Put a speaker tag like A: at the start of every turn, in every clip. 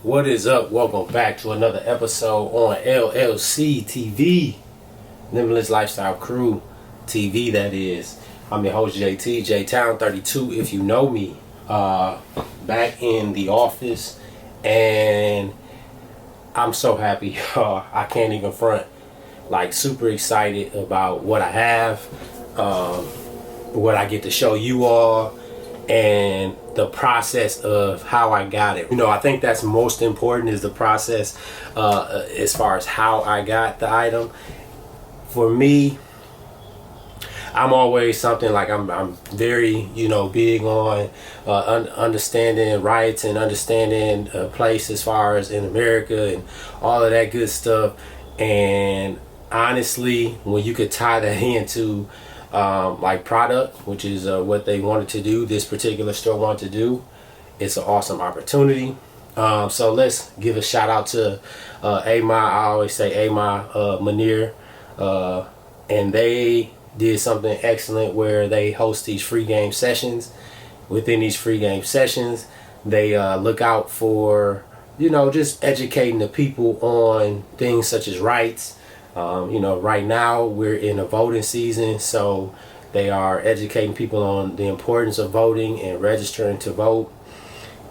A: What is up? Welcome back to another episode on LLC TV, Limitless Lifestyle Crew TV, that is. I'm your host, JT, JTown32, if you know me. Back in the office, and I'm so happy. I can't even front. Like, super excited about what I have, what I get to show you all, and the process of how I got it. You know, I think that's most important, is the process as far as how I got the item. For me, I'm always something like I'm very, big on understanding rights and understanding place as far as in America and all of that good stuff. And honestly, when you could tie that into like product, which is what they wanted to do, this particular store wanted to do, it's an awesome opportunity. So let's give a shout out to AMI. I always say AMI, Maniere, and they did something excellent where they host these free game sessions. Within these free game sessions, they look out for, just educating the people on things such as rights. Right now we're in a voting season, so they are educating people on the importance of voting and registering to vote.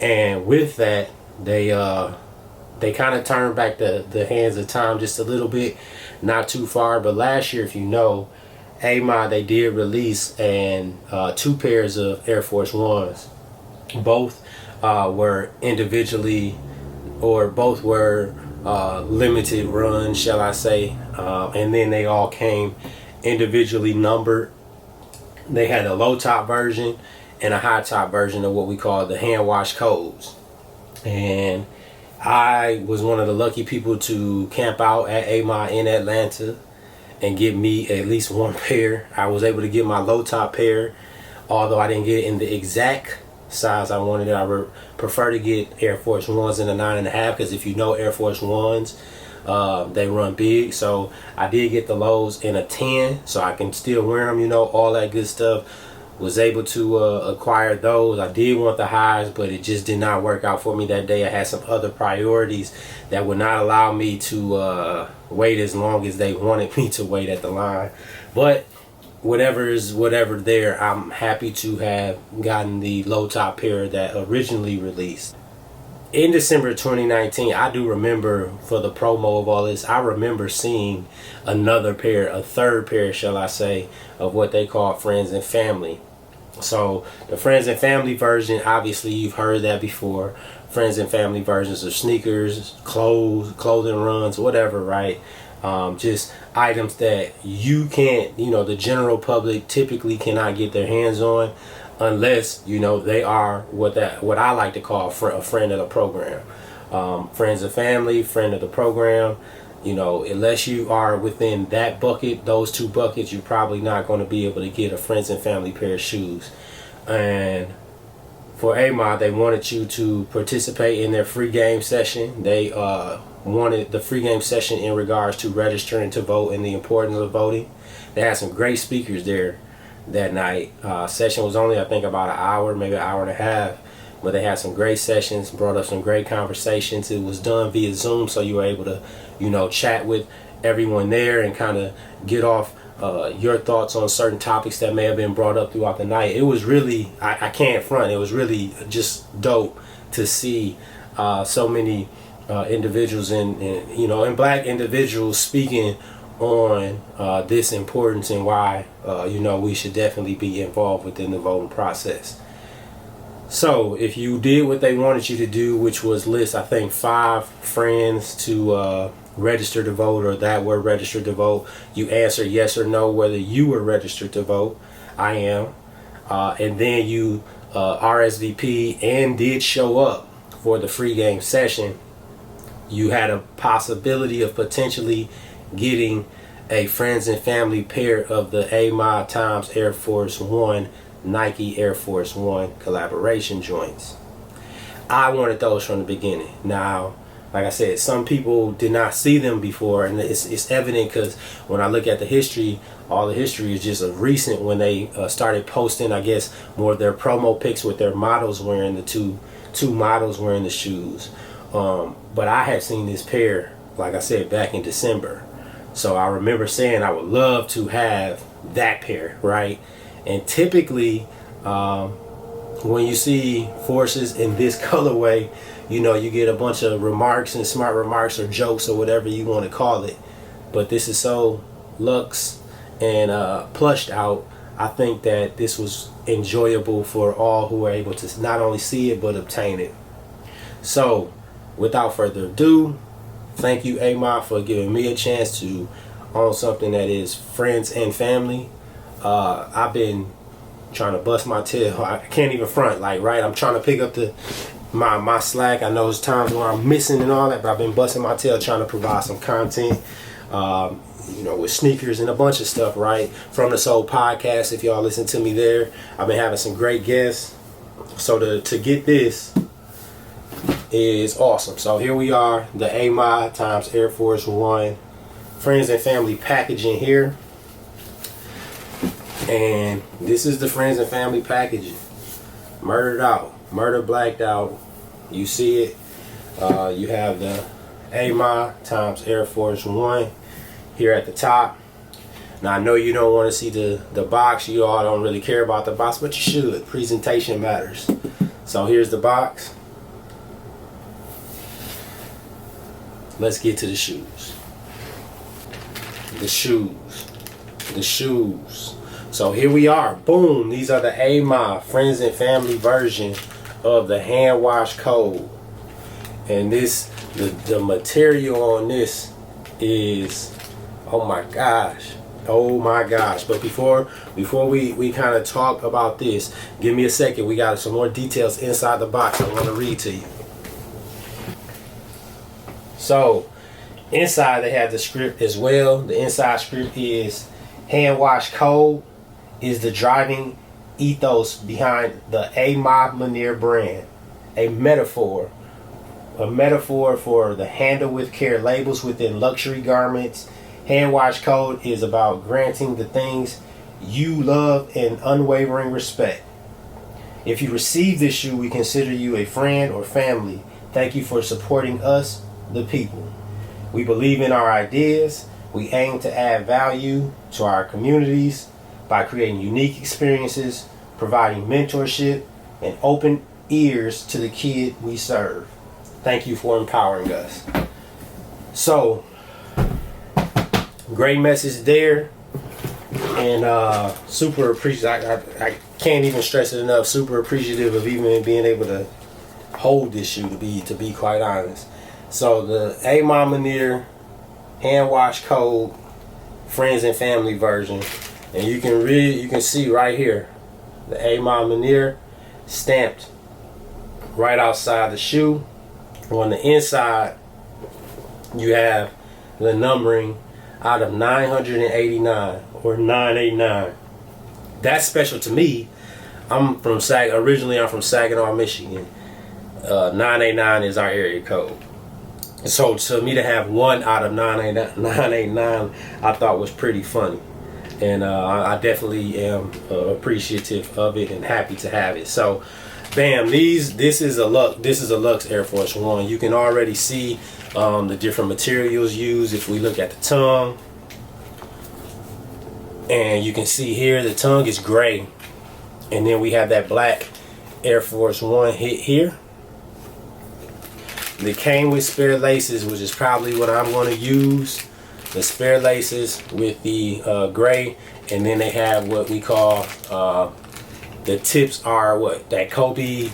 A: And with that, they kind of turned back the hands of time just a little bit, not too far. But last year, if you know, AMI, they did release two pairs of Air Force Ones. Both were individually, or both were limited runs, shall I say, and then they all came individually numbered. They had a low top version and a high top version of what we call the hand wash codes. And I was one of the lucky people to camp out at AMI in Atlanta and get me at least one pair. I was able to get my low top pair, although I didn't get it in the exact size I wanted it. I would prefer to get Air Force Ones in a 9.5, because if you know Air Force Ones, they run big. So I did get the lows in a 10, so I can still wear them, all that good stuff. Was able to acquire those. I did want the highs, but it just did not work out for me that day. I had some other priorities that would not allow me to wait as long as they wanted me to wait at the line. But whatever is whatever there, I'm happy to have gotten the low top pair that originally released. In December 2019, I do remember, for the promo of all this, I remember seeing another pair, a third pair, shall I say, of what they call Friends and Family. So the Friends and Family version, obviously you've heard that before. Friends and Family versions of sneakers, clothing runs, whatever, right? Just items that you can't, the general public typically cannot get their hands on, unless they are what I like to call a friend of the program. Friends and Family, friend of the program. Unless you are within that bucket, those two buckets, you're probably not going to be able to get a Friends and Family pair of shoes. And for AMI, they wanted you to participate in their free game session. They wanted the free game session in regards to registering to vote and the importance of voting. They had some great speakers there that night. Session was only, I think, about an hour, maybe an hour and a half, but they had some great sessions, brought up some great conversations. It was done via Zoom, so you were able to chat with everyone there and kind of get off your thoughts on certain topics that may have been brought up throughout the night. It was really, I can't front, it was really just dope to see so many individuals and black individuals speaking on this importance and why we should definitely be involved within the voting process. So if you did what they wanted you to do, which was list, I think, 5 friends to register to vote, or that were registered to vote, you answer yes or no whether you were registered to vote. I am. And then you RSVP and did show up for the free game session. You had a possibility of potentially getting a Friends and Family pair of the AMI times Air Force One Nike Air Force One collaboration joints. I wanted those from the beginning. Now, like I said, some people did not see them before, and it's evident because when I look at the history, all the history is just recent when they started posting, I guess, more of their promo pics with their models wearing the two models wearing the shoes. But I had seen this pair, like I said, back in December. So I remember saying I would love to have that pair, right? And typically, when you see forces in this colorway, you know, you get a bunch of remarks and smart remarks or jokes or whatever you want to call it. But this is so luxe and plushed out. I think that this was enjoyable for all who were able to not only see it but obtain it. So without further ado, thank you, Amar, for giving me a chance to own something that is friends and family. I've been trying to bust my tail. I can't even front, like, right? I'm trying to pick up my slack. I know there's times where I'm missing and all that, but I've been busting my tail trying to provide some content, you know, with sneakers and a bunch of stuff, right? From the Soul Podcast, if y'all listen to me there, I've been having some great guests. So to get this is awesome. So here we are, the AMI times Air Force One friends and family packaging here. And this is the friends and family packaging. Murdered out, murder blacked out. You see it. You have the AMI times Air Force One here at the top. Now I know you don't want to see the box. You all don't really care about the box, but you should. Presentation matters. So here's the box. Let's get to the shoes. The shoes. So here we are. Boom. These are the AMI friends and family version of the hand wash code. And this, the material on this is, oh my gosh. But before we kind of talk about this, give me a second. We got some more details inside the box I want to read to you. So inside they have the script as well. The inside script is hand wash code is the driving ethos behind the AMI Maniere brand. A metaphor for the handle with care labels within luxury garments. Hand wash code is about granting the things you love an unwavering respect. If you receive this shoe, we consider you a friend or family. Thank you for supporting us, the people. We believe in our ideas. We aim to add value to our communities by creating unique experiences, providing mentorship, and open ears to the kid we serve. Thank you for empowering us. So, great message there. And super appreciative. I can't even stress it enough. Super appreciative of even being able to hold this shoe, to be quite honest. So the AMI Maniere hand wash code friends and family version, and you can see right here the AMI Maniere stamped right outside the shoe. On the inside you have the numbering out of 989 or 989. That's special to me. Originally I'm from Saginaw, Michigan. 989 is our area code. So to me to have one out of 989, I thought was pretty funny, and I definitely am appreciative of it and happy to have it. So, bam! This is a Lux Air Force One. You can already see the different materials used. If we look at the tongue, and you can see here the tongue is gray, and then we have that black Air Force One hit here. They came with spare laces, which is probably what I'm going to use. The spare laces with the gray, and then they have what we call the tips are what that Kobe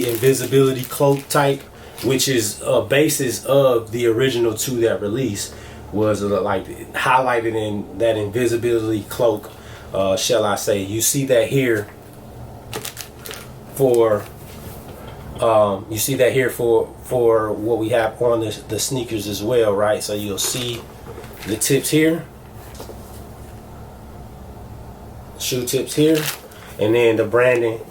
A: invisibility cloak type, which is a basis of the original two that released, was like highlighted in that invisibility cloak, shall I say. You see that here for for what we have on the sneakers as well, right? So you'll see the tips here, shoe tips here, and then the branding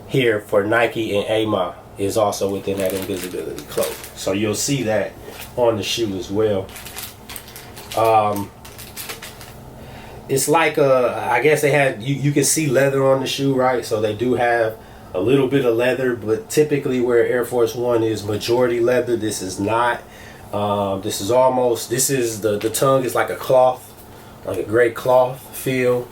A: here for Nike and AMI. is also within that invisibility cloak. So you'll see that on the shoe as well. It's like I guess they had, you can see leather on the shoe, right? So they do have a little bit of leather, but typically where Air Force One is majority leather, this is not. This is the tongue is like a cloth, like a gray cloth feel.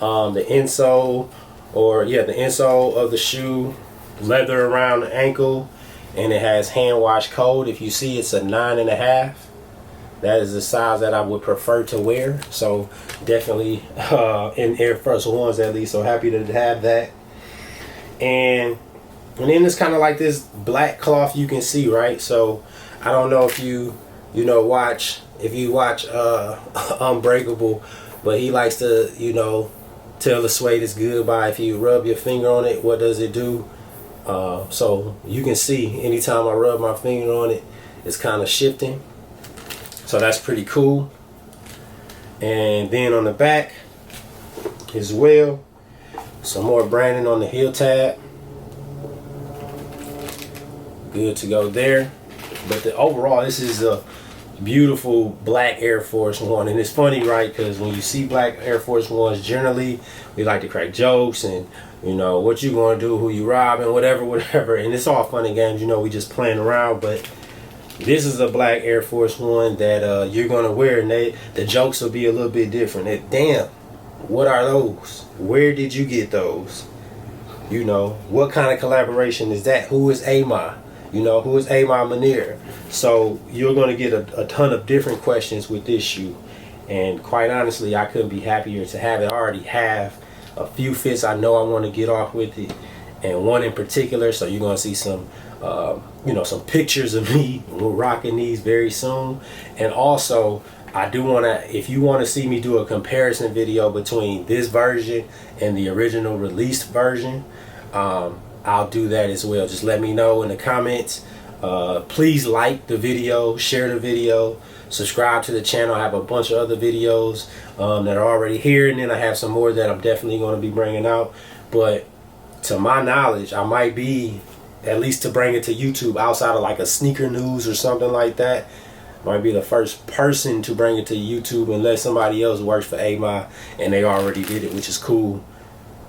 A: The insole, the insole of the shoe, leather around the ankle, and it has hand wash code. If you see, it's a 9.5. That is the size that I would prefer to wear. So definitely in Air Force Ones at least. So happy to have that. And then it's kind of like this black cloth you can see, right? So I don't know if you watch Unbreakable, but he likes to tell the suede is good by if you rub your finger on it, what does it do? So you can see anytime I rub my finger on it, it's kind of shifting. So that's pretty cool. And then on the back as well, some more branding on the heel tab. Good to go there. But overall, this is a beautiful black Air Force One. And it's funny, right? Because when you see black Air Force Ones, generally we like to crack jokes and what you gonna do, who you robbing, whatever. And it's all fun and games. We just playing around. But this is a black Air Force One that you're gonna wear, and the jokes will be a little bit different. Damn, what are those? Where did you get those? What kind of collaboration is that? Who is Ama? Who is Ama Maniere? So you're gonna get a ton of different questions with this shoe, and quite honestly, I couldn't be happier to have it. I already have a few fits I know I want to get off with it, and one in particular. So you're gonna see some some pictures of me rocking these very soon. And also, I do want to, if you want to see me do a comparison video between this version and the original released version, I'll do that as well. Just let me know in the comments. Please like the video, share the video, subscribe to the channel. I have a bunch of other videos that are already here, and then I have some more that I'm definitely going to be bringing out. But to my knowledge, I might be, at least to bring it to YouTube outside of like a sneaker news or something like that, might be the first person to bring it to YouTube, unless somebody else works for AMI and they already did it, which is cool.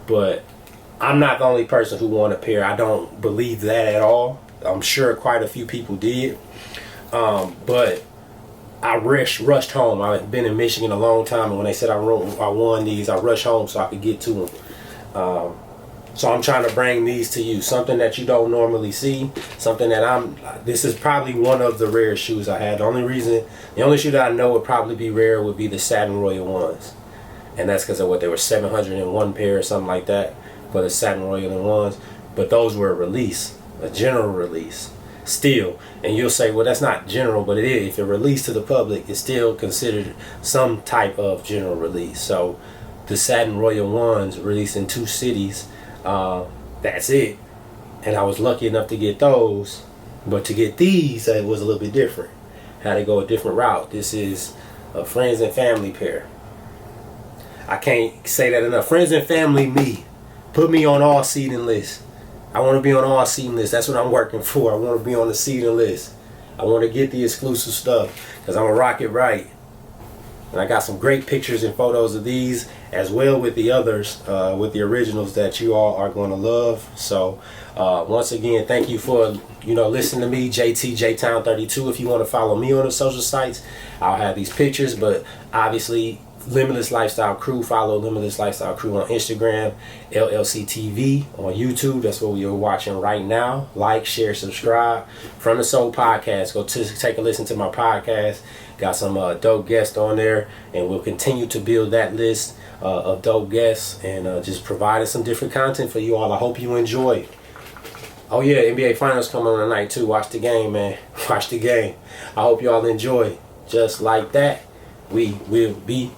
A: But I'm not the only person who won a pair. I don't believe that at all. I'm sure quite a few people did. But I rushed home. I've been in Michigan a long time, and when they said I won these, I rushed home so I could get to them. So I'm trying to bring these to you, something that you don't normally see, something that this is probably one of the rare shoes I had. The only shoe that I know would probably be rare would be the Satin Royal ones. And that's because of what, they were 701 pair or something like that for the Satin Royal ones. But those were a release, a general release still. And you'll say, well, that's not general, but it is. If it released to the public, it's still considered some type of general release. So the Satin Royal ones released in 2 cities. That's it. And I was lucky enough to get those, but to get these, it was a little bit different. Had to go a different route. This is a friends and family pair. I can't say that enough. Friends and family, me. Put me on all seating lists. I want to be on all seating lists. That's what I'm working for. I want to be on the seating list. I want to get the exclusive stuff because I'm going to rock it right. And I got some great pictures and photos of these, as well with the others, with the originals that you all are going to love. So once again, thank you for listening to me, JTJTown32. If you want to follow me on the social sites, I'll have these pictures. But obviously, Limitless Lifestyle Crew. Follow Limitless Lifestyle Crew on Instagram, LLC TV on YouTube. That's what you're watching right now. Like, share, subscribe. From the Soul Podcast. Go take a listen to my podcast. Got some dope guests on there, and we'll continue to build that list of dope guests and just providing some different content for you all. I hope you enjoy. Oh yeah, NBA Finals coming on tonight too. Watch the game, man. Watch the game. I hope you all enjoy. Just like that, we will be